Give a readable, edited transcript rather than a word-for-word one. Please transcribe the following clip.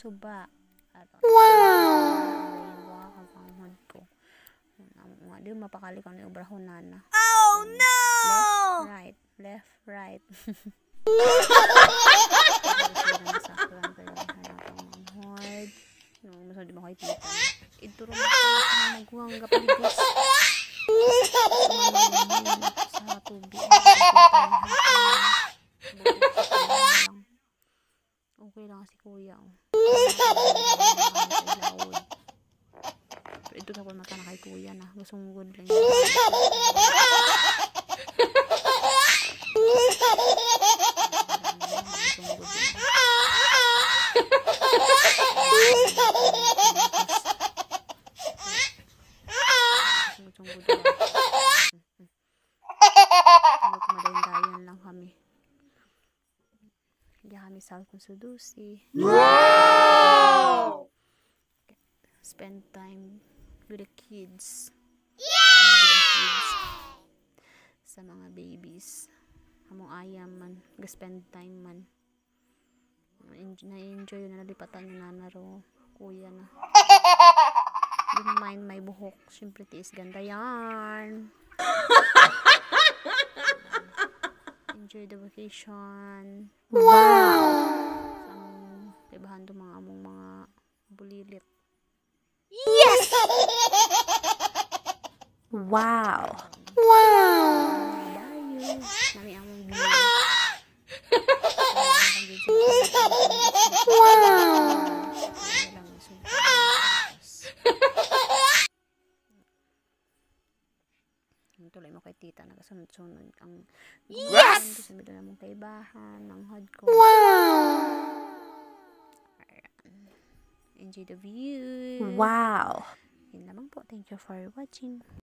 suba. Wow! Kapanghod ko. Di mapakali ko na ubrahon na. Oh no! Left, right. Masod di mo kayo tita. Ito rin maghuwang kapaligos. Sa tubig. Okay lang si kuya. Pero ito tapos mata na kay kuya na. Gusto lang. Kumadayon lang kami. Hindi kami sal kung sudusi. Wow! Spend time with the kids. Sa mga babies. Among ayam man. Spend time man. Na-enjoy na nalipatan yung nanaro. Kuya na. Don't mind my buhok. Siyempre tiis ganda yan. Enjoy the vacation. Wow! Kaibahan to mga among mga bulilit. Yes! Wow! Wow! Nami among bulilit. Wow! Tuloy mo kay tita nagasunod-sunod ang yes! sa middle namong kaibahan ng hod ko. Wow! Enjoy the view. Wow! Yun lamang po. Thank you for watching.